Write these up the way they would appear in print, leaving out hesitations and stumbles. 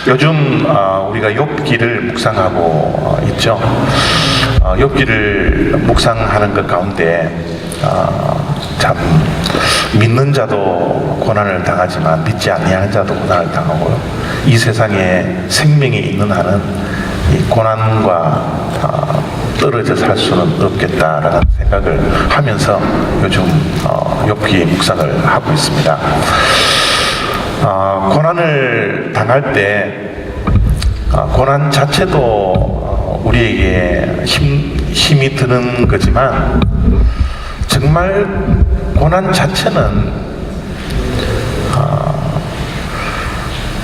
요즘 우리가 욥기를 묵상하고 있죠. 욥기를 묵상하는 것 가운데 참 믿는 자도 고난을 당하지만 믿지 아니하는 자도 고난을 당하고 이 세상에 생명이 있는 한은 이 고난과 떨어져 살 수는 없겠다라는 생각을 하면서 요즘 욥기 묵상을 하고 있습니다. 고난을 당할 때 고난 자체도 우리에게 힘이 드는 거지만 정말 고난 자체는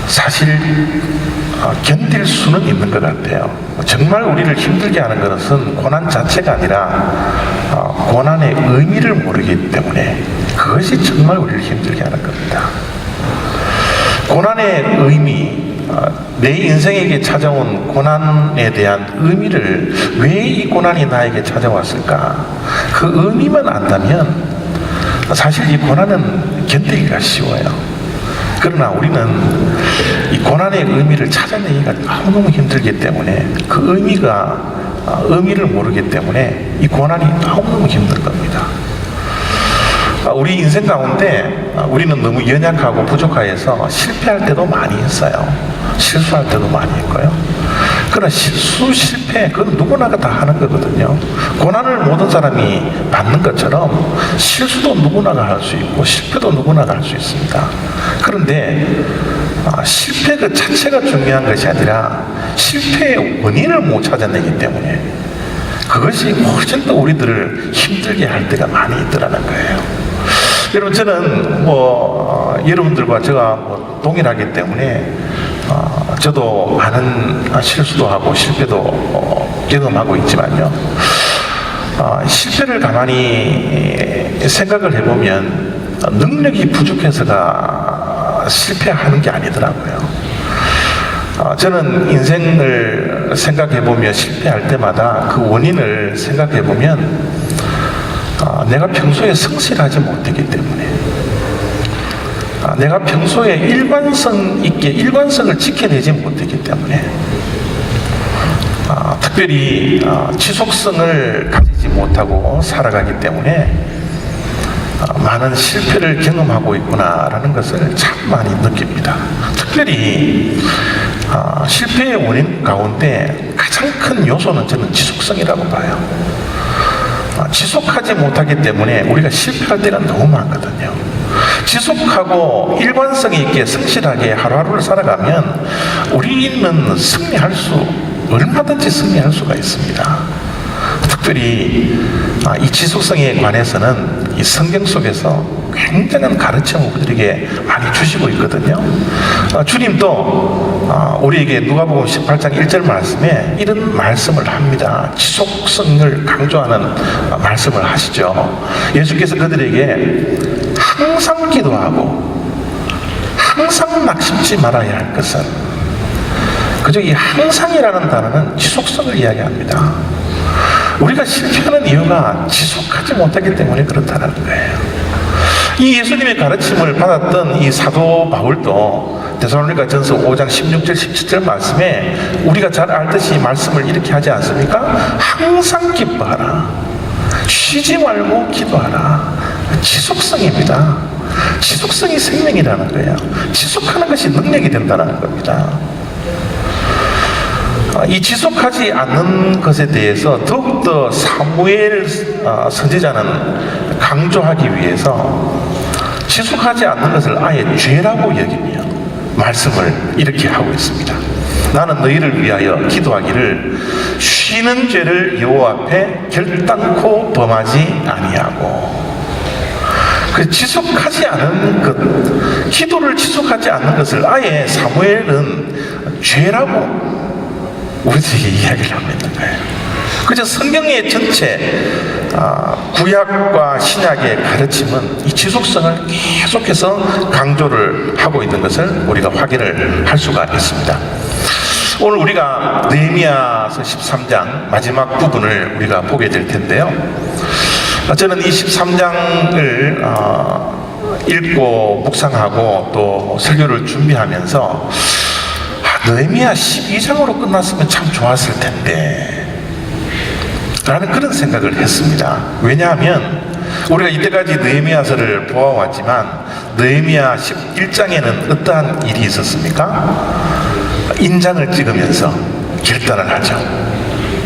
사실 견딜 수는 있는 것 같아요. 정말 우리를 힘들게 하는 것은 고난 자체가 아니라 고난의 의미를 모르기 때문에 그것이 정말 우리를 힘들게 하는 겁니다. 고난의 의미, 내 인생에게 찾아온 고난에 대한 의미를 왜 이 고난이 나에게 찾아왔을까? 그 의미만 안다면 사실 이 고난은 견디기가 쉬워요. 그러나 우리는 이 고난의 의미를 찾아내기가 너무너무 힘들기 때문에 그 의미를 모르기 때문에 이 고난이 너무너무 힘든 겁니다. 우리 인생 가운데 우리는 너무 연약하고 부족하여서 실패할 때도 많이 했어요. 실수할 때도 많이 했고요. 그러나 실패, 그건 누구나가 다 하는 거거든요. 고난을 모든 사람이 받는 것처럼 실수도 누구나가 할 수 있고 실패도 누구나가 할 수 있습니다. 그런데 실패 그 자체가 중요한 것이 아니라 실패의 원인을 못 찾아내기 때문에 그것이 훨씬 더 우리들을 힘들게 할 때가 많이 있더라는 거예요. 여러분, 저는 여러분들과 제가 동일하기 때문에 저도 많은 실수도 하고 실패도 경험하고 있지만요. 실패를 가만히 생각을 해보면 능력이 부족해서가 실패하는 게 아니더라고요. 저는 인생을 생각해보며 실패할 때마다 그 원인을 생각해보면 내가 평소에 성실하지 못했기 때문에 내가 평소에 일관성을 지켜내지 못했기 때문에 특별히 지속성을 가지지 못하고 살아가기 때문에 많은 실패를 경험하고 있구나라는 것을 참 많이 느낍니다. 특별히 실패의 원인 가운데 가장 큰 요소는 저는 지속성이라고 봐요. 지속하지 못하기 때문에 우리가 실패할 때가 너무 많거든요. 지속하고 일관성이 있게 성실하게 하루하루를 살아가면 우리는 얼마든지 승리할 수가 있습니다. 특별히 이 지속성에 관해서는 이 성경 속에서 굉장한 가르침을 우리에게 많이 주시고 있거든요. 주님도 우리에게 누가복음 18장 1절 말씀에 이런 말씀을 합니다. 지속성을 강조하는 말씀을 하시죠. 예수께서 그들에게 항상 기도하고 항상 낙심치 말아야 할 것은, 그저 이 항상이라는 단어는 지속성을 이야기합니다. 우리가 실패하는 이유가 지속하지 못하기 때문에 그렇다는 거예요. 이 예수님의 가르침을 받았던 이 사도 바울도 데살로니가 전서 5장 16절 17절 말씀에 우리가 잘 알듯이 말씀을 이렇게 하지 않습니까? 항상 기뻐하라, 쉬지 말고 기도하라. 지속성입니다. 지속성이 생명이라는 거예요. 지속하는 것이 능력이 된다는 겁니다. 이 지속하지 않는 것에 대해서 더욱더 사무엘 선지자는 강조하기 위해서 지속하지 않는 것을 아예 죄라고 여기며 말씀을 이렇게 하고 있습니다. 나는 너희를 위하여 기도하기를 쉬는 죄를 여호와 앞에 결단코 범하지 아니하고, 그 지속하지 않은 것, 기도를 지속하지 않는 것을 아예 사무엘은 죄라고 우리에게 이야기를 하고 있는 거예요. 그래서 성경의 전체 구약과 신약의 가르침은 이 지속성을 계속해서 강조를 하고 있는 것을 우리가 확인을 할 수가 있습니다. 오늘 우리가 느헤미야서 13장 마지막 부분을 우리가 보게 될 텐데요. 저는 이 13장을 읽고 묵상하고 또 설교를 준비하면서 느헤미야 12장으로 끝났으면 참 좋았을 텐데 라는 그런 생각을 했습니다. 왜냐하면 우리가 이때까지 느헤미야서를 보아왔지만 느헤미야 11장에는 어떠한 일이 있었습니까? 인장을 찍으면서 결단을 하죠.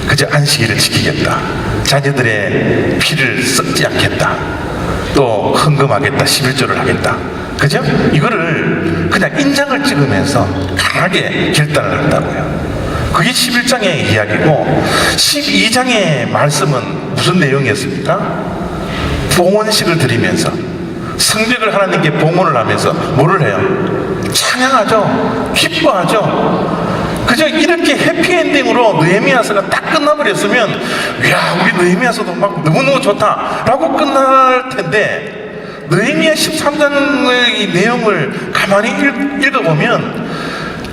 그저 안식일을 지키겠다, 자녀들의 피를 썩지 않겠다, 또 헌금하겠다, 11조를 하겠다, 그죠? 이거를 그냥 인장을 찍으면서 강하게 결단을 한다고요. 그게 11장의 이야기고, 12장의 말씀은 무슨 내용이었습니까? 봉헌식을 드리면서, 성벽을 하나님께 봉헌을 하면서 뭐를 해요? 찬양하죠, 기뻐하죠. 그저 이렇게 해피엔딩으로 느헤미야서가 딱 끝나버렸으면, 야, 우리 느헤미야서도 막 너무너무 좋다 라고 끝날 텐데, 느헤미야 13장의 내용을 가만히 읽어보면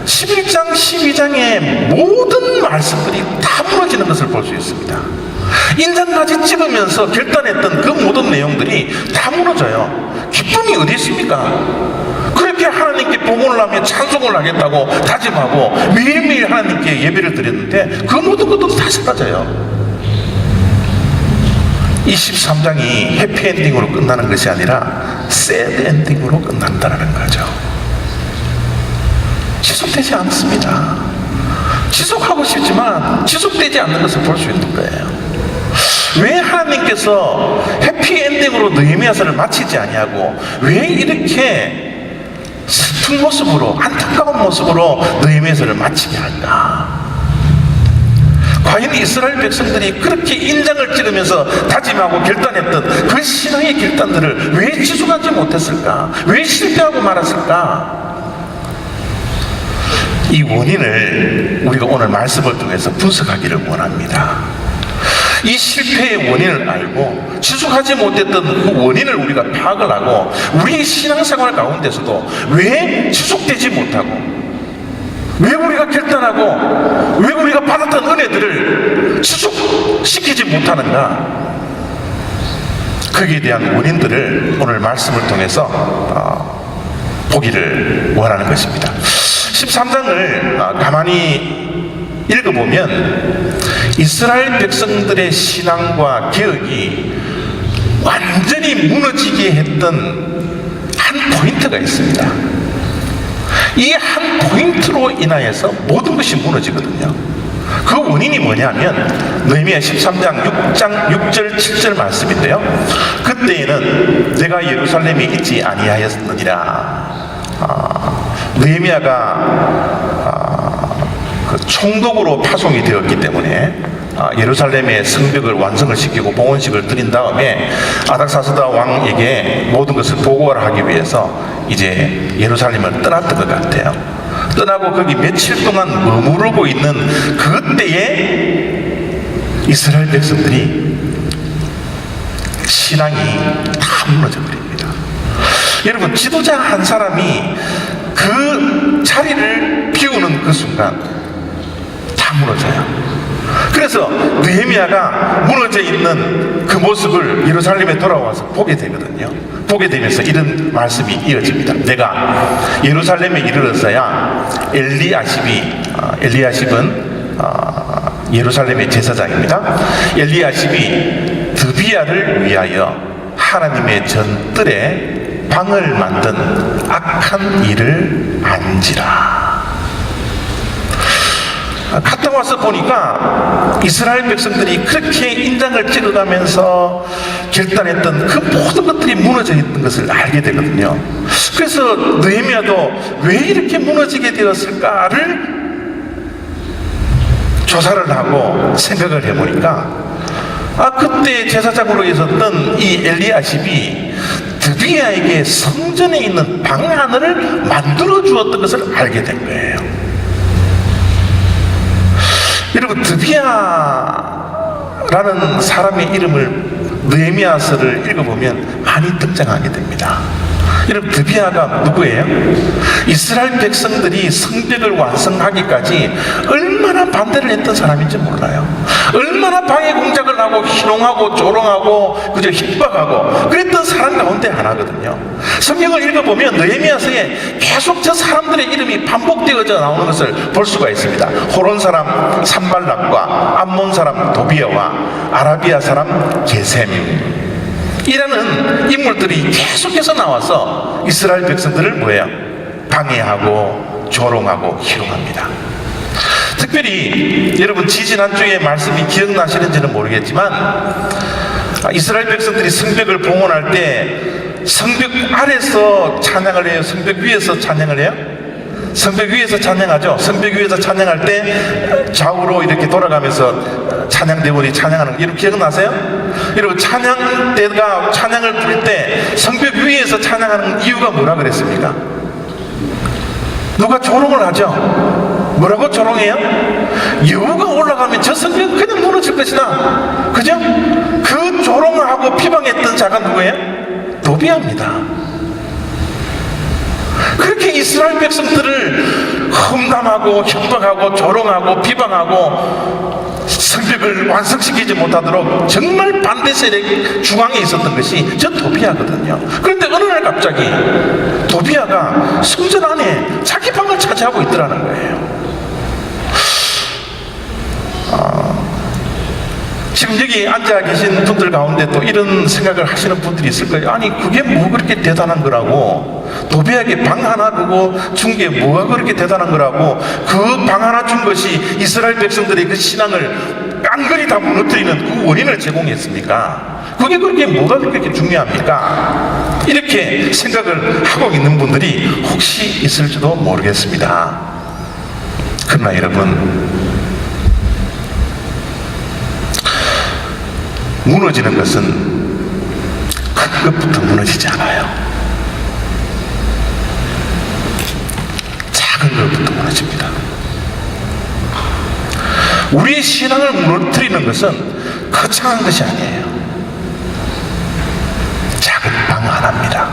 11장, 12장의 모든 말씀들이 다 무너지는 것을 볼 수 있습니다. 인장까지 찍으면서 결단했던 그 모든 내용들이 다 무너져요. 기쁨이 어디 있습니까? 그렇게 하나님께 봉헌을 하며 찬송을 하겠다고 다짐하고 매일매일 하나님께 예배를 드렸는데 그 모든 것도 다 사라져요. 이 13장이 해피엔딩으로 끝나는 것이 아니라 새드엔딩으로 끝난다는 거죠. 지속되지 않습니다. 지속하고 싶지만 지속되지 않는 것을 볼 수 있는 거예요. 왜 하나님께서 해피엔딩으로 느헤미야서를 마치지 아니하고 왜 이렇게 슬픈 모습으로, 안타까운 모습으로 느헤미야서를 마치게 할까? 과연 이스라엘 백성들이 그렇게 인장을 찍으면서 다짐하고 결단했던 그 신앙의 결단들을 왜 지속하지 못했을까? 왜 실패하고 말았을까? 이 원인을 우리가 오늘 말씀을 통해서 분석하기를 원합니다. 이 실패의 원인을 알고 지속하지 못했던 그 원인을 우리가 파악을 하고 우리의 신앙생활 가운데서도 왜 지속되지 못하고, 왜 우리가 결단하고, 왜 우리가 받았던 은혜들을 지속시키지 못하는가, 거기에 대한 원인들을 오늘 말씀을 통해서 보기를 원하는 것입니다. 13장을 가만히 읽어보면 이스라엘 백성들의 신앙과 개혁이 완전히 무너지게 했던 한 포인트가 있습니다. 이 한 포인트로 인하여서 모든 것이 무너지거든요. 그 원인이 뭐냐면 느헤미야 13장 6절 7절 말씀인데요, 그때에는 내가 예루살렘에 있지 아니하였느니라. 느헤미야가 그 총독으로 파송이 되었기 때문에 예루살렘의 성벽을 완성을 시키고 봉헌식을 드린 다음에 아닥사스다 왕에게 모든 것을 보고를 하기 위해서 이제 예루살렘을 떠났던 것 같아요. 떠나고 거기 며칠 동안 머무르고 있는 그때에 이스라엘 백성들이 신앙이 다 무너져 버립니다. 여러분, 지도자 한 사람이 그 자리를 비우는 그 순간 다 무너져요. 그래서 느헤미야가 무너져 있는 그 모습을 예루살렘에 돌아와서 보게 되거든요. 보게 되면서 이런 말씀이 이어집니다. 내가 예루살렘에 이르렀어야 엘리야십은 예루살렘의 제사장입니다. 엘리야십이 드비야를 위하여 하나님의 전뜰에 방을 만든 악한 일을 안지라. 갔다 와서 보니까 이스라엘 백성들이 그렇게 인장을 찍어가면서 결단했던 그 모든 것들이 무너져 있는 것을 알게 되거든요. 그래서 느헤미야도 왜 이렇게 무너지게 되었을까를 조사를 하고 생각을 해보니까 그때 제사장으로 있었던 이 엘리야십이 드비야에게 성전에 있는 방 하나를 만들어 주었던 것을 알게 된 거예요. 여러분, 드비야라는 사람의 이름을 느헤미야서를 읽어보면 많이 등장하게 됩니다. 여러분, 드비아가 누구예요? 이스라엘 백성들이 성벽을 완성하기까지 얼마나 반대를 했던 사람인지 몰라요. 얼마나 방해 공작을 하고 희롱하고 조롱하고 그저 협박하고 그랬던 사람 가운데 하나거든요. 성경을 읽어보면 느헤미야서에 계속 저 사람들의 이름이 반복되어져 나오는 것을 볼 수가 있습니다. 호론 사람 산발락과 암몬 사람 도비아와 아라비아 사람 게셈 이라는 인물들이 계속해서 나와서 이스라엘 백성들을 뭐예요? 방해하고 조롱하고 희롱합니다. 특별히 여러분, 지지난주에 말씀이 기억나시는지는 모르겠지만 이스라엘 백성들이 성벽을 봉헌할 때 성벽 아래서 찬양을 해요? 성벽 위에서 찬양을 해요? 성벽 위에서 찬양하죠. 성벽 위에서 찬양할 때 좌우로 이렇게 돌아가면서 찬양대원이 찬양하는 거, 이런 기억나세요? 여러분, 찬양대가 찬양을 부를 때 성벽 위에서 찬양하는 이유가 뭐라 그랬습니까? 누가 조롱을 하죠? 뭐라고 조롱해요? 여호가 올라가면 저 성벽은 그냥 무너질 것이다. 그죠? 그 조롱을 하고 비방했던 자가 누구예요? 도비아입니다. 그렇게 이스라엘 백성들을 험담하고 협박하고 조롱하고 비방하고 성벽을 완성시키지 못하도록 정말 반대 세력 중앙에 있었던 것이 저 도비아거든요. 그런데 어느 날 갑자기 도비아가 성전 안에 자기 방을 차지하고 있더라는 거예요. 지금 여기 앉아 계신 분들 가운데 또 이런 생각을 하시는 분들이 있을 거예요. 아니, 그게 뭐 그렇게 대단한 거라고? 도비아에게 방 하나 두고 준 게 뭐가 그렇게 대단한 거라고? 그 방 하나 준 것이 이스라엘 백성들의 그 신앙을 깡그리 다 무너뜨리는 그 원인을 제공했습니까? 그게 그렇게 뭐가 그렇게 중요합니까? 이렇게 생각을 하고 있는 분들이 혹시 있을지도 모르겠습니다. 그러나 여러분, 무너지는 것은 큰 것부터 무너지지 않아요. 작은 것부터 무너집니다. 우리의 신앙을 무너뜨리는 것은 거창한 것이 아니에요. 작은 방 하나입니다.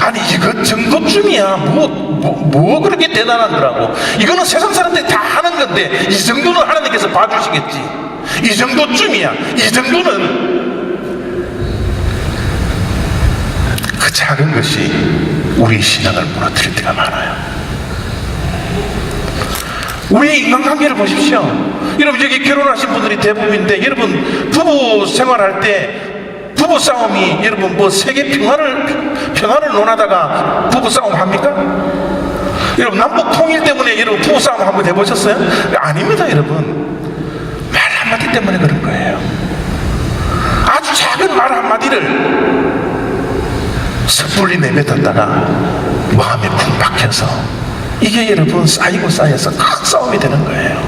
아니, 이것 정도쯤이야 뭐 그렇게 대단한 거라고? 이거는 세상 사람들이 다 하는 건데 이 정도는 하나님께서 봐주시겠지. 이 정도쯤이야. 이 정도는. 그 작은 것이 우리 신앙을 무너뜨릴 때가 많아요. 우리의 인간관계를 보십시오. 여러분, 여기 결혼하신 분들이 대부분인데, 여러분 부부 생활할 때 부부 싸움이, 여러분 뭐 세계 평화를 논하다가 부부 싸움 합니까? 여러분, 남북 통일 때문에 여러분 부부 싸움 한번 해보셨어요? 아닙니다. 여러분, 말 한마디 때문에 그런 거예요. 아주 작은 말 한마디를 섣불리 내뱉었다가 마음에 쿵 박혀서 이게 여러분 쌓이고 쌓여서 큰 싸움이 되는 거예요.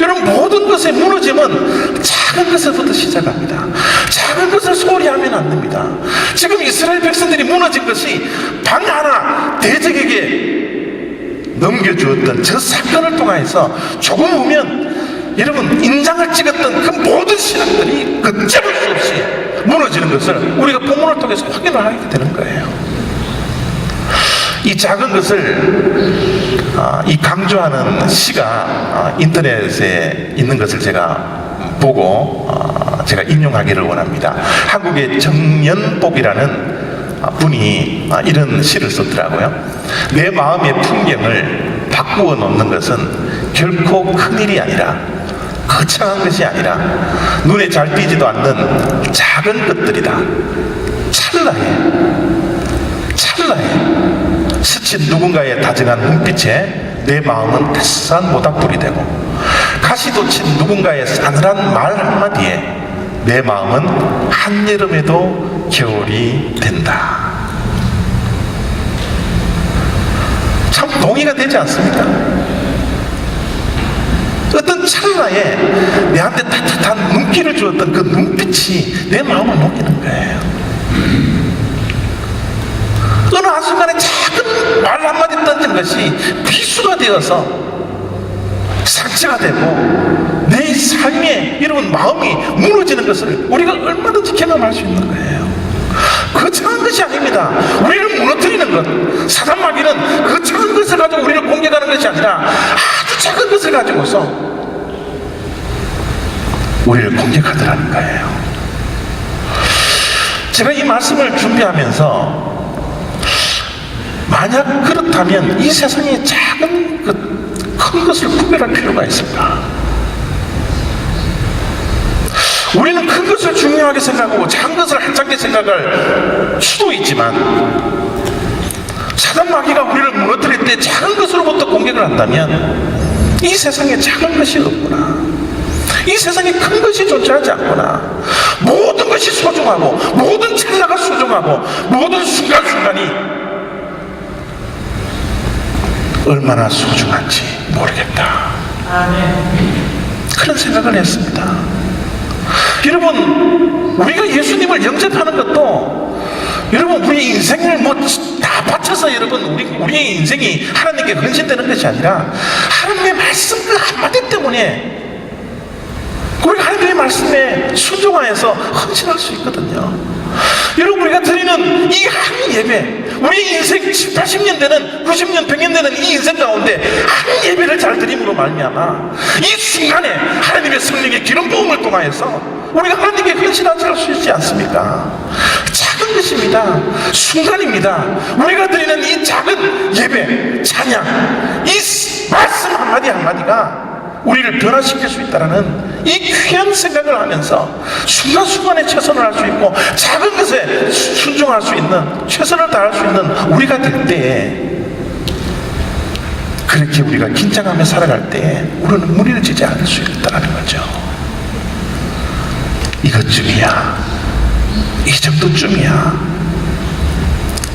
여러분, 모든 것에 무너짐은 작은 것에서부터 시작합니다. 작은 것을 소홀히 하면 안 됩니다. 지금 이스라엘 백성들이 무너진 것이 방 하나 대적에게 넘겨주었던 저 사건을 통해서 조금 보면 여러분, 인장을 찍었던 그 모든 신앙들이 걷잡을 수 없이 무너지는 것을 우리가 본문을 통해서 확인을 하게 되는 거예요. 이 작은 것을 이 강조하는 시가 인터넷에 있는 것을 제가 보고 제가 인용하기를 원합니다. 한국의 정연복이라는 분이 이런 시를 썼더라고요. 내 마음의 풍경을 바꾸어 놓는 것은 결코 큰일이 아니라, 거창한 것이 아니라 눈에 잘 띄지도 않는 작은 것들이다. 찰나에 스친 누군가의 다정한 눈빛에 내 마음은 따스한 모닥불이 되고, 가시도 친 누군가의 싸늘한 말 한마디에 내 마음은 한여름에도 겨울이 된다. 참 동의가 되지 않습니까? 어떤 찰나에 내한테 따뜻한 눈길을 주었던 그 눈빛이 내 마음을 녹이는 거예요. 어느 한순간에 작은 말 한마디 던진 것이 비수가 되어서 상처가 되고 내 삶에 여러분 마음이 무너지는 것을 우리가 얼마든지 경험할 수 있는 거예요. 그 작은 것이 아닙니다. 우리를 무너뜨리는 것, 사단 마귀는 그 작은 것을 가지고 우리를 공격하는 것이 아니라 아주 작은 것을 가지고서 우리를 공격하더라는 거예요. 제가 이 말씀을 준비하면서 만약 그렇다면 이 세상의 작은 큰 것을 구별할 필요가 있을까? 우리는 큰 것을 중요하게 생각하고 작은 것을 한찮게 생각할 수도 있지만 사단 마귀가 우리를 무너뜨릴 때 작은 것으로부터 공격을 한다면 이 세상에 작은 것이 없구나, 이 세상에 큰 것이 존재하지 않구나, 모든 것이 소중하고 모든 찰나가 소중하고 모든 순간순간이 얼마나 소중한지 모르겠다. 그런 생각을 했습니다. 여러분, 우리가 예수님을 영접하는 것도 여러분 우리 인생을 다 바쳐서 여러분 우리의 인생이 하나님께 헌신되는 것이 아니라 하나님의 말씀 그 한마디 때문에 우리가 하나님의 말씀에 순종하여서 헌신할 수 있거든요. 여러분, 우리가 드리는 이 한 예배, 우리 인생 7, 80년 되는 90년, 100년 되는 이 인생 가운데 한 예배를 잘 드림으로 말미암아 이 순간에 하나님의 성령의 기름 부음을 통하여서 우리가 하나님께 헌신하지 할 수 있지 않습니까? 작은 것입니다. 순간입니다. 우리가 드리는 이 작은 예배, 찬양, 이 말씀 한마디 한마디가 우리를 변화시킬 수 있다는 이 귀한 생각을 하면서 순간순간에 최선을 할 수 있고 작은 것에 순종할 수 있는, 최선을 다할 수 있는 우리가 될 때에, 그렇게 우리가 긴장하며 살아갈 때에 우리는 무리를 지지 않을 수 있다는 거죠. 이것쯤이야, 이 정도쯤이야.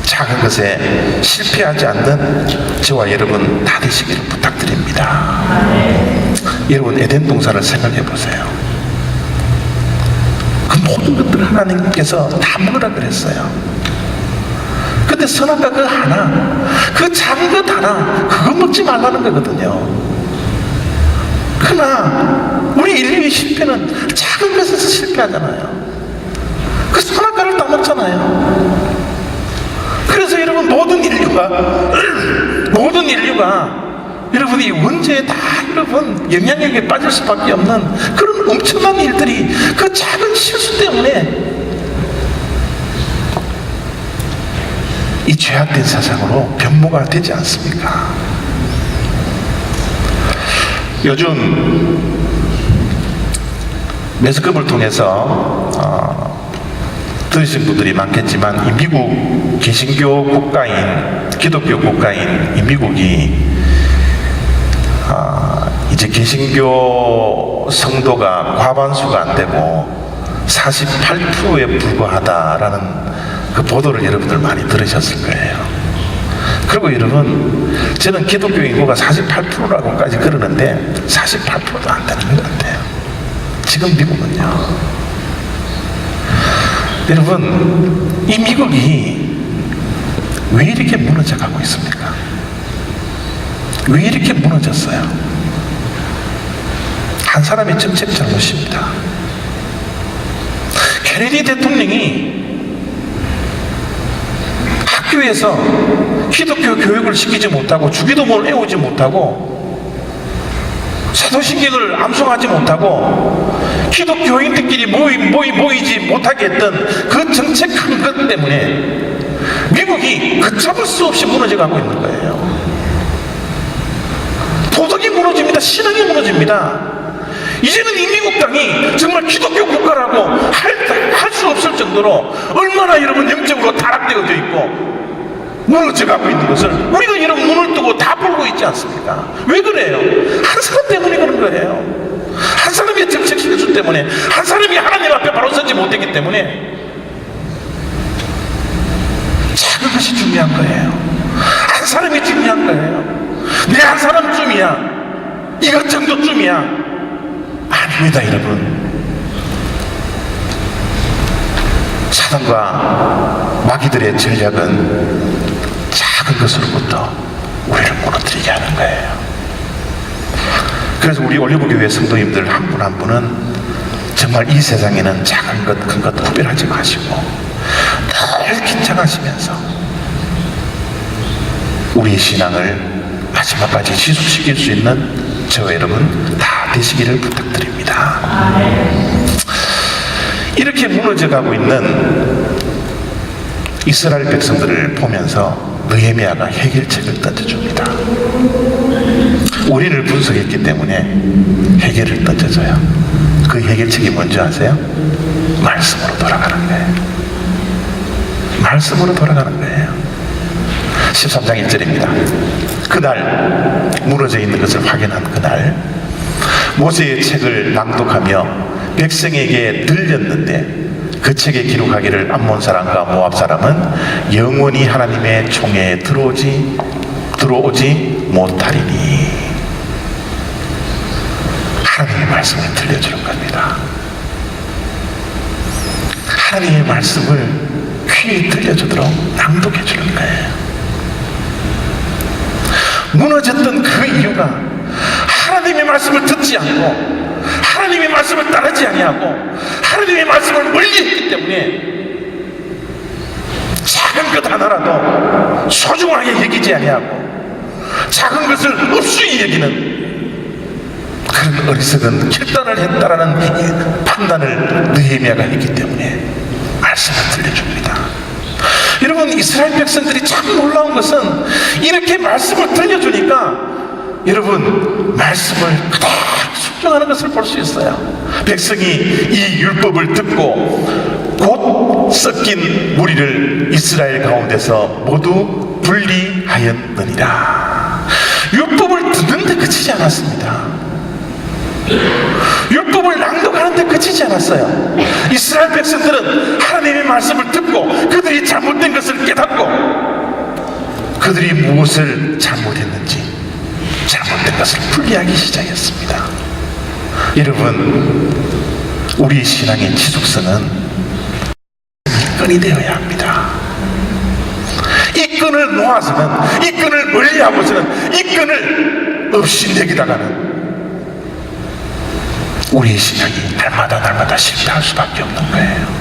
작은 것에 실패하지 않는 저와 여러분 다 되시기를 부탁드립니다. 여러분, 에덴 동산을 생각해 보세요. 그 모든 것들을 하나님께서 다 먹으라 그랬어요. 근데 선악과 그 하나, 그 작은 것 하나, 그거 먹지 말라는 거거든요. 그러나 우리 인류의 실패는 작은 것에서 실패하잖아요. 그 선악과를 따먹잖아요. 그래서 여러분, 모든 인류가 여러분이 원죄에 다 여러분 영향력에 빠질 수밖에 없는 그런 엄청난 일들이 그 작은 실수 때문에 이 죄악된 세상으로 변모가 되지 않습니까? 요즘 매스컴을 통해서 들으신 분들이 많겠지만 이 미국 개신교 국가인, 기독교 국가인 이 미국이 이제 개신교 성도가 과반수가 안 되고 48%에 불과하다라는 그 보도를 여러분들 많이 들으셨을 거예요. 그리고 여러분, 저는 기독교 인구가 48%라고까지 그러는데 48%도 안 되는 것 같아요. 지금 미국은요. 여러분, 이 미국이 왜 이렇게 무너져 가고 있습니까? 왜 이렇게 무너졌어요? 한 사람의 정책 잘못입니다. 케네디 대통령이 학교에서 기독교 교육을 시키지 못하고 주기도문을 외우지 못하고 사도신경을 암송하지 못하고 기독교인들끼리 모이지 못하게 했던 그 정책한 것 때문에 미국이 걷잡을 수 없이 무너져가고 있는 거예요. 도덕이 무너집니다. 신앙이 무너집니다. 이제는 이 미국 땅이 정말 기독교 국가라고 할 수 없을 정도로 얼마나 여러분 영적으로 타락되어져 있고 무너져가고 있는 것을 우리가 여러분 눈을 뜨고 다 보고 있지 않습니까? 왜 그래요? 한 사람 때문에 그런 거예요. 한 사람의 정책 실수 때문에, 한 사람이 하나님 앞에 바로 서지 못했기 때문에. 작은 것이 중요한 거예요. 한 사람이 중요한 거예요. 내 한 사람쯤이야, 이것 정도쯤이야. 아닙니다, 여러분. 사단과 마귀들의 전략은 작은 것으로부터 우리를 무너뜨리게 하는 거예요. 그래서 우리 올리브교회 성도님들 한 분 한 분은 정말 이 세상에는 작은 것, 큰 것 구별하지 마시고 잘 긴장하시면서 우리의 신앙을 마지막까지 지속시킬 수 있는 저와 여러분 다 되시기를 부탁드립니다. 이렇게 무너져가고 있는 이스라엘 백성들을 보면서 느헤미야가 해결책을 던져줍니다. 우리를 분석했기 때문에 해결을 던져줘요. 그 해결책이 뭔지 아세요? 말씀으로 돌아가는 거예요. 말씀으로 돌아가는 거예요. 13장 1절입니다. 그날 무너져 있는 것을 확인한 그날 모세의 책을 낭독하며 백성에게 들렸는데 그 책에 기록하기를 암몬 사람과 모압 사람은 영원히 하나님의 총회에 들어오지 못하리니. 하나님의 말씀을 들려주는 겁니다. 하나님의 말씀을 귀에 들려주도록 낭독해 주는 거예요. 무너졌던 그 이유가 하나님의 말씀을 듣지 않고 하나님의 말씀을 따르지 아니하고 하나님의 말씀을 멀리했기 때문에 작은 것 하나라도 소중하게 여기지 아니하고 작은 것을 없이 여기는 그런 어리석은 결단을 했다라는 판단을 느헤미야가 했기 때문에 말씀을 들려줍니다. 여러분, 이스라엘 백성들이 참 놀라운 것은 이렇게 말씀을 들려주니까 여러분 말씀을 그대로 순종하는 것을 볼 수 있어요. 백성이 이 율법을 듣고 곧 섞인 무리를 이스라엘 가운데서 모두 분리하였느니라. 율법을 듣는데 그치지 않았습니다. 율법을 낭독하는데 그치지 않았어요. 이스라엘 백성들은 하나님의 말씀을 듣고 그들이 잘못된 것을 깨닫고 그들이 무엇을 잘못했는지 잘못된 것을 분리하기 시작했습니다. 여러분, 우리의 신앙의 지속성은 이 끈이 되어야 합니다. 이 끈을 놓아서는, 이 끈을 멀리하고서는 이 끈을 없이 내기다가는 우리의 신앙이 날마다 실패할 수밖에 없는 거예요.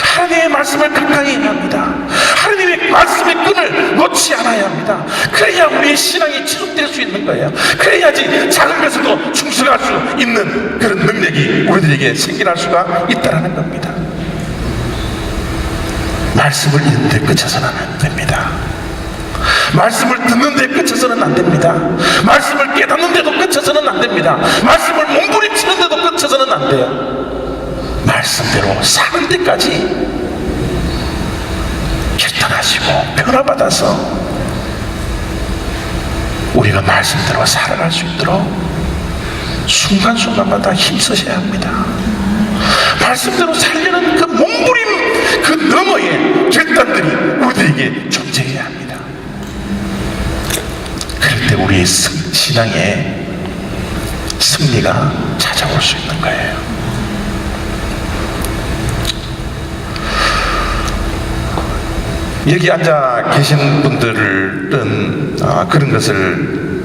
하나님의 말씀을 가까이 해야 합니다. 하나님의 말씀의 끈을 놓지 않아야 합니다. 그래야 우리의 신앙이 지속될 수 있는 거예요. 그래야지 작은 것에도 충성할 수 있는 그런 능력이 우리들에게 생겨날 수가 있다는 겁니다. 말씀을 읽는 데 그쳐서는 안 됩니다. 말씀을 듣는 데 그쳐서는 안 됩니다. 말씀을 깨닫는 데도 그쳐서는 안 됩니다. 말씀을 몸부림치는 데도 그쳐서는 안 돼요. 말씀대로 사는 데까지 결단하시고 변화받아서 우리가 말씀대로 살아갈 수 있도록 순간순간마다 힘쓰셔야 합니다. 말씀대로 살려는 그 몸부림 그 너머의 결단들이 우리들에게 존재해야 합니다. 그럴 때 우리의 신앙의 승리가 찾아올 수 있는 거예요. 여기 앉아 계신 분들은 그런 것을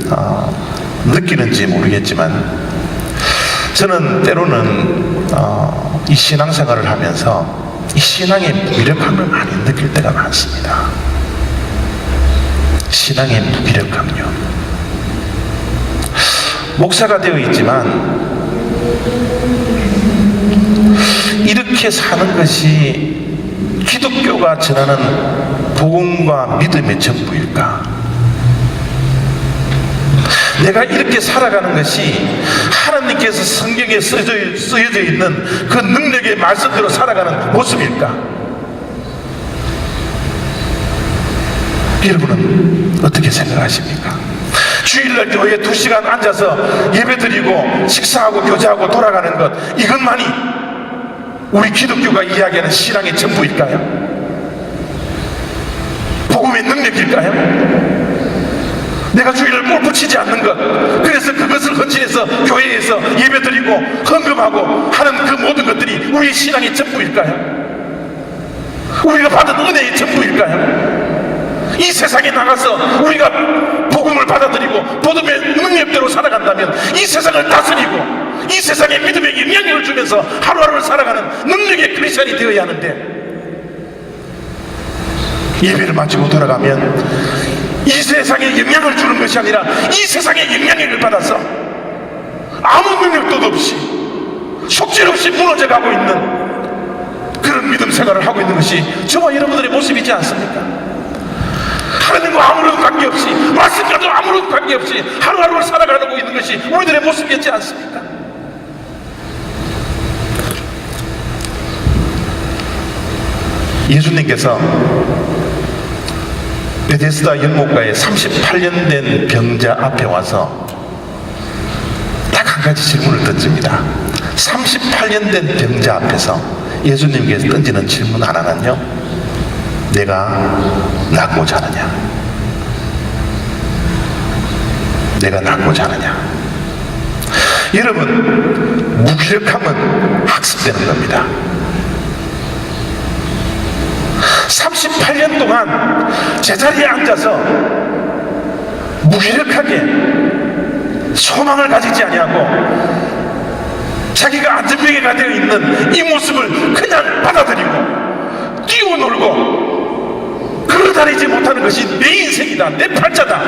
느끼는지 모르겠지만 저는 때로는 이 신앙생활을 하면서 이 신앙의 무기력함을 많이 느낄 때가 많습니다. 신앙의 무기력함요. 목사가 되어 있지만 이렇게 사는 것이 기독교가 전하는 복음과 믿음의 전부일까? 내가 이렇게 살아가는 것이 하나님께서 성경에 쓰여져 있는 그 능력의 말씀대로 살아가는 모습일까? 여러분은 어떻게 생각하십니까? 주일날 교회에 2시간 앉아서 예배드리고 식사하고 교제하고 돌아가는 것, 이것만이 우리 기독교가 이야기하는 신앙의 전부일까요? 복음의 능력일까요? 내가 주일을 골프 치지 않는 것, 그래서 그것을 헌신해서 교회에서 예배드리고 헌금하고 하는 그 모든 것들이 우리의 신앙의 전부일까요? 우리가 받은 은혜의 전부일까요? 이 세상에 나가서 우리가 복음을 받아들이고 복음의 능력대로 살아간다면 이 세상을 다스리고 이 세상에 믿음에 영향력을 주면서 하루하루를 살아가는 능력의 크리스천이 되어야 하는데 예배를 마치고 돌아가면 이 세상에 영향을 주는 것이 아니라 이 세상에 영향력을 받아서 아무 능력도 없이 속절없이 무너져가고 있는 그런 믿음 생활을 하고 있는 것이 저와 여러분들의 모습이지 않습니까? 하나님과 아무런 관계없이, 말씀과도 아무런 관계없이 하루하루를 살아가고 있는 것이 우리들의 모습이었지 않습니까? 예수님께서 베데스다 연못가에 38년 된 병자 앞에 와서 딱 한 가지 질문을 던집니다. 38년 된 병자 앞에서 예수님께서 던지는 질문 하나는요, 내가 낫고자 하느냐? 내가 낫고자 하느냐? 여러분, 무기력함은 학습되는 겁니다. 38년 동안 제자리에 앉아서 무기력하게 소망을 가지지 아니하고 자기가 안전병에가 되어 있는 이 모습을 그냥 받아들이고 뛰어놀고 걸어다니지 못하는 것이 내 인생이다, 내 팔자다,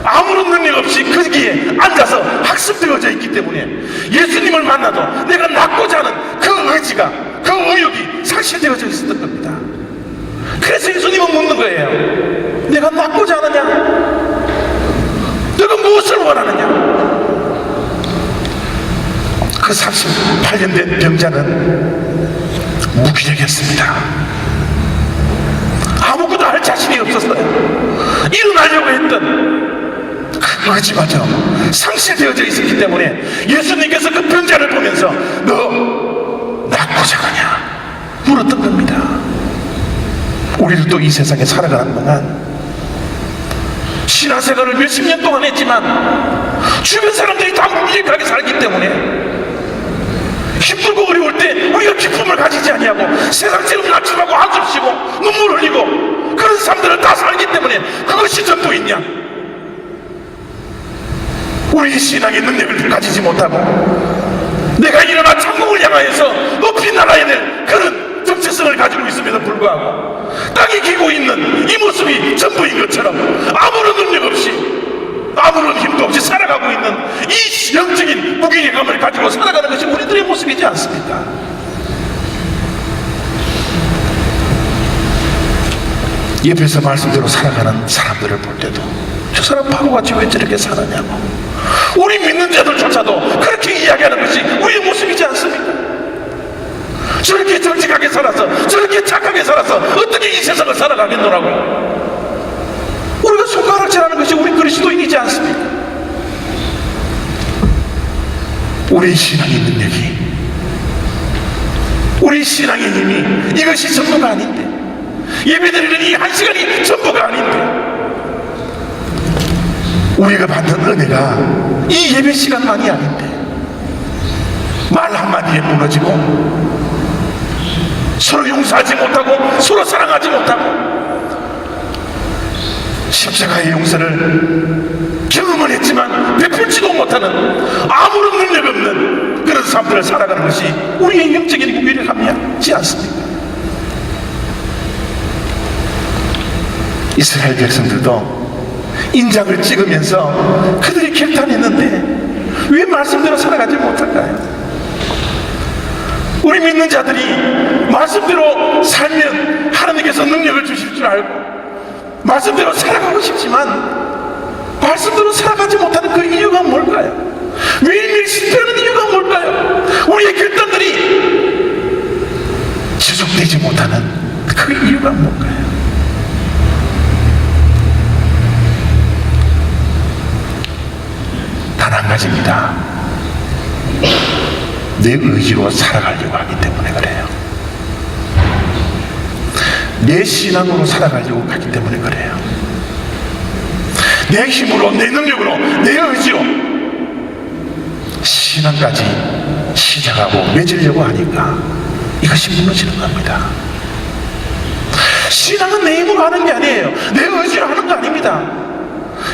아무런 능력 없이 거기에 앉아서 학습되어져 있기 때문에 예수님을 만나도 내가 낫고자 하는 그 의지가, 그 의욕이 상실되어져 있었던 겁니다. 그래서 예수님은 묻는 거예요. 내가 낫고자 하느냐? 너가 무엇을 원하느냐? 그 38년 된 병자는 무기력했습니다. 아무것도 할 자신이 없었어요. 일어나려고 했던 그 의지마저 상실되어져 있었기 때문에 예수님께서 그 병자를 보면서 너 낫고자 하냐? 물었던 겁니다. 우리들도 이 세상에 살아가는 동안 신앙생활을 몇십 년 동안 했지만 주변 사람들이 다 무기력하게 살기 때문에 힘들고 어려울 때 우리가 기쁨을 가지지 아니하고 세상처럼 낙심하고 한숨 쉬고 눈물 흘리고 그런 사람들을 다 살기 때문에 그것이 전부있냐? 우리의 신앙의 능력을 가지지 못하고 내가 일어나 천국을 향하여서 높이 날아야 될 그런 정체성을 가지고 있음에도 불구하고 땅에 기고 있는 이 모습이 전부인 것처럼 아무런 능력 없이 아무런 힘도 없이 살아가고 있는 이 영적인 무기력함을 가지고 살아가는 것이 우리들의 모습이지 않습니까? 옆에서 말씀대로 살아가는 사람들을 볼 때도 저 사람 바보같이 왜 저렇게 사느냐고, 우리 믿는 자들조차도 그렇게 이야기하는 것이 우리의 모습이지 않습니까? 저렇게 정직하게 살아서 저렇게 착하게 살아서 어떻게 이 세상을 살아가겠노라고 우리가 손가락질하는 것이 우리 그리스도인이지 않습니까? 우리 신앙의 능력이, 우리 신앙의 힘이 이것이 전부가 아닌데, 예배드리는 이 한 시간이 전부가 아닌데, 우리가 받는 은혜가 이 예배 시간만이 아닌데 말 한마디에 무너지고 서로 용서하지 못하고 서로 사랑하지 못하고 십자가의 용서를 경험을 했지만 베풀지도 못하는 아무런 능력 없는 그런 사람들을 살아가는 것이 우리의 영적인 무기력함이지 않습니까? 이스라엘 백성들도 인장을 찍으면서 그들이 결단했는데 왜 말씀대로 살아가지 못할까요? 우리 믿는 자들이 말씀대로 살면 하나님께서 능력을 주실 줄 알고 말씀대로 살아가고 싶지만 말씀대로 살아가지 못하는 그 이유가 뭘까요? 매일매일 실패하는 이유가 뭘까요? 우리의 결단들이 지속되지 못하는 그 이유가 뭘까요? 단 한 가지입니다. 내 의지로 살아가려고 하기 때문에 그래요. 내 신앙으로 살아가려고 하기 때문에 그래요. 내 힘으로, 내 능력으로, 내 의지로 신앙까지 시작하고 맺으려고 하니까 이것이 무너지는 겁니다. 신앙은 내 힘으로 하는 게 아니에요. 내 의지로 하는 거 아닙니다.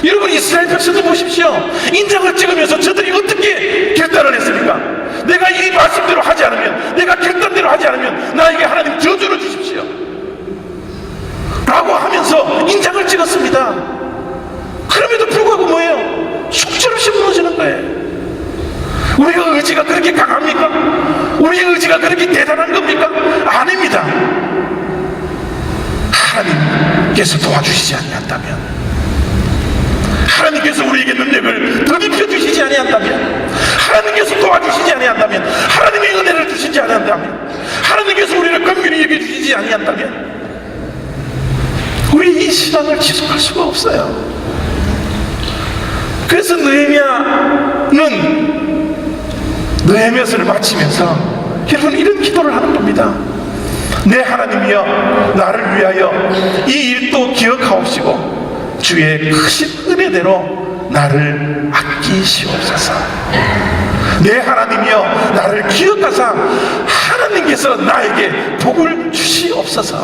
여러분, 이스라엘 백성들 보십시오. 인장을 찍으면서 저들이 어떻게 결단을 했습니까? 내가 이 말씀대로 하지 않으면, 내가 결단대로 하지 않으면 나에게 하나님 저주를 주십시오. 라고 하면서 인장을 찍었습니다. 그럼에도 불구하고 뭐예요? 속절없이 무너지는 거예요. 우리의 의지가 그렇게 강합니까? 우리의 의지가 그렇게 대단한 겁니까? 아닙니다. 하나님께서 도와주시지 아니한다면, 하나님께서 우리에게 능력을 더입혀 주시지 아니한다면, 하나님께서 도와주시지 아니한다면, 하나님의 은혜를 주시지 아니한다면, 하나님께서 우리를 긍휼히 여겨주시지 아니한다면 우리 이 신앙을 지속할 수가 없어요. 그래서 느헤미야서를 마치면서 여러분 이런 기도를 하는 겁니다. 내 하나님이여, 나를 위하여 이 일도 기억하옵시고 주의 크신 은혜대로 나를 아끼시옵소서. 내 하나님이여, 나를 기억하사 하나님께서 나에게 복을 주시옵소서.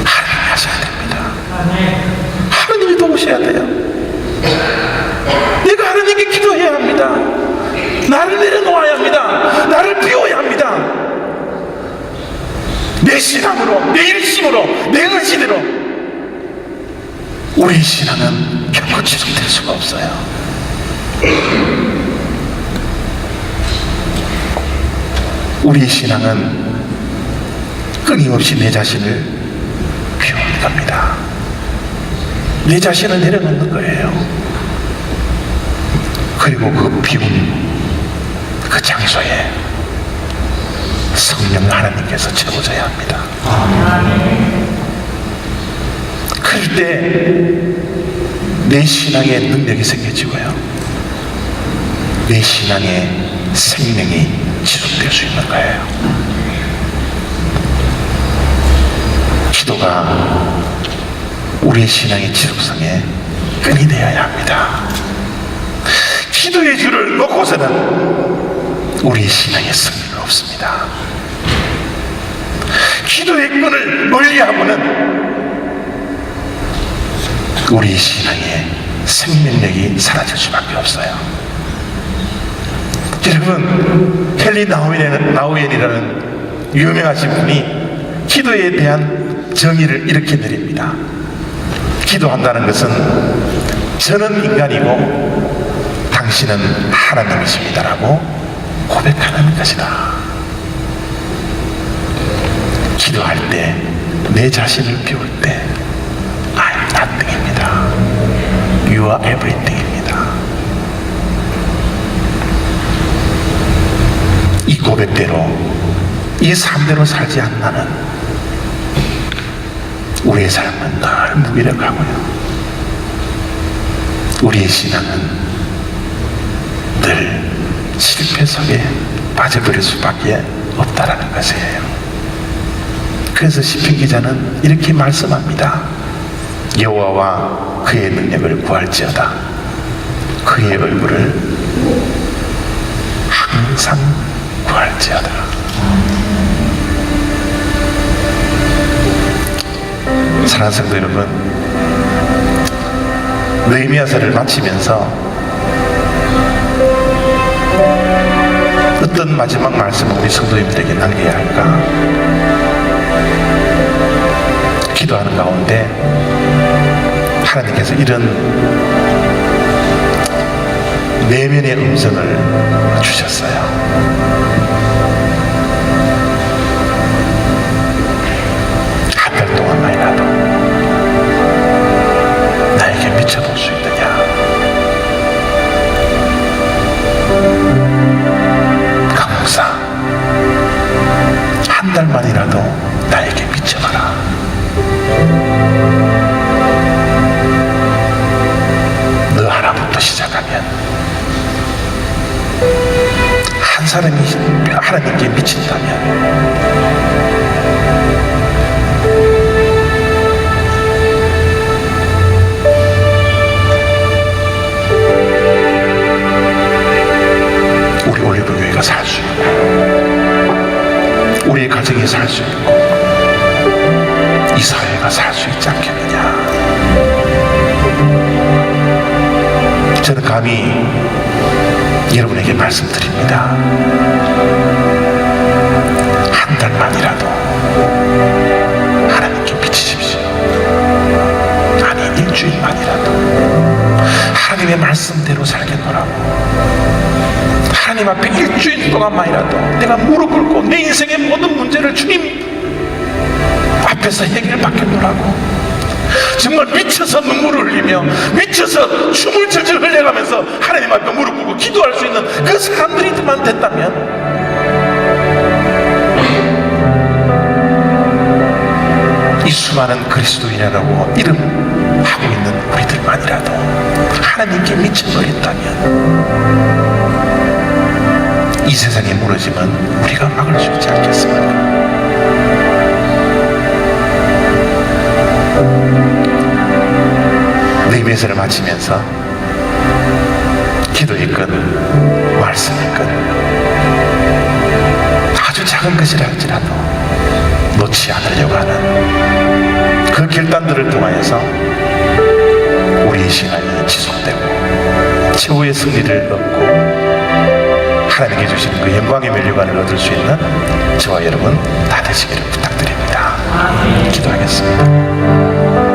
하나님이 하셔야 됩니다. 하나님이 도우셔야 돼요. 내가 하나님께 기도해야 합니다. 나를 내려놓아야 합니다. 나를 비워야 합니다. 내 신앙으로, 내 일심으로, 내 의지대로 우리 신앙은 결코 지속될 수가 없어요. 우리 신앙은 끊임없이 내 자신을 비우는 겁니다. 내 자신을 내려놓는 거예요. 그리고 그 비운 그 장소에 성령 하나님께서 채워져야 합니다. 그럴 때 내 신앙에 능력이 생겨지고요, 내 신앙의 생명이 지속될 수 있는 거예요. 기도가 우리의 신앙의 지속성에 끈이 되어야 합니다. 기도의 줄을 놓고서는 우리의 신앙의 승리는 없습니다. 기도의 끈을 멀리하고는 우리 신앙의 생명력이 사라질 수밖에 없어요. 여러분, 헨리 나우엔이라는 유명하신 분이 기도에 대한 정의를 이렇게 내립니다. 기도한다는 것은 저는 인간이고 당신은 하나님이십니다라고 고백하는 것이다. 기도할 때, 내 자신을 비울 때 I'm nothing입니다. You are everything입니다. 이 고백대로, 이 삶대로 살지 않는 우리의 삶은 늘 무기력하고요, 우리의 신앙은 늘 실패 속에 빠져버릴 수밖에 없다라는 것이에요. 그래서 시편 기자는 이렇게 말씀합니다. 여호와와 그의 능력을 구할지어다. 그의 얼굴을 항상 구할지어다. 사랑하는 성도 여러분, 느헤미야서를 마치면서 어떤 마지막 말씀을 우리 성도님들에게 남겨야 할까? 기도하는 가운데 하나님께서 이런 내면의 음성을 주셨어요. 한 달 동안만이라도 나에게 미쳐볼 수 있느냐? 강목사, 한 달만이라도 나에게 미쳐봐라. 너 하나부터 시작하면 한 사람이 하나님께 미친다면 우리 올리브교회가 살 수 있고, 우리의 가정이 살 수 있고, 이 사회가 살 수 있지 않겠느냐. 저는 감히 여러분에게 말씀드립니다. 한 달만이라도 하나님께 미치십시오. 아니, 일주일만이라도 하나님의 말씀대로 살겠노라고. 하나님 앞에 일주일 동안만이라도 내가 무릎 꿇고 내 인생의 모든 문제를 주님 앞에서 해결받겠노라고. 정말 미쳐서 눈물을 흘리며 미쳐서 춤을 질질 흘려가면서 하나님 앞에 무릎 꿇고 기도할 수 있는 그 사람들이만 됐다면, 이 수많은 그리스도인이라고 이름하고 있는 우리들만이라도 하나님께 미쳐버렸다면 이 세상이 무너지면 우리가 막을 수 있지 않겠습니까? 내 예배를 마치면서 기도의 끈, 말씀의 끈, 아주 작은 것이라 할지라도 놓지 않으려고 하는 그 결단들을 통하여서 우리의 신앙이 지속되고 최후의 승리를 얻고 하나님께 주시는 그 영광의 면류관을 얻을 수 있는 저와 여러분 다 되시기를 부탁드립니다. 기도하겠습니다.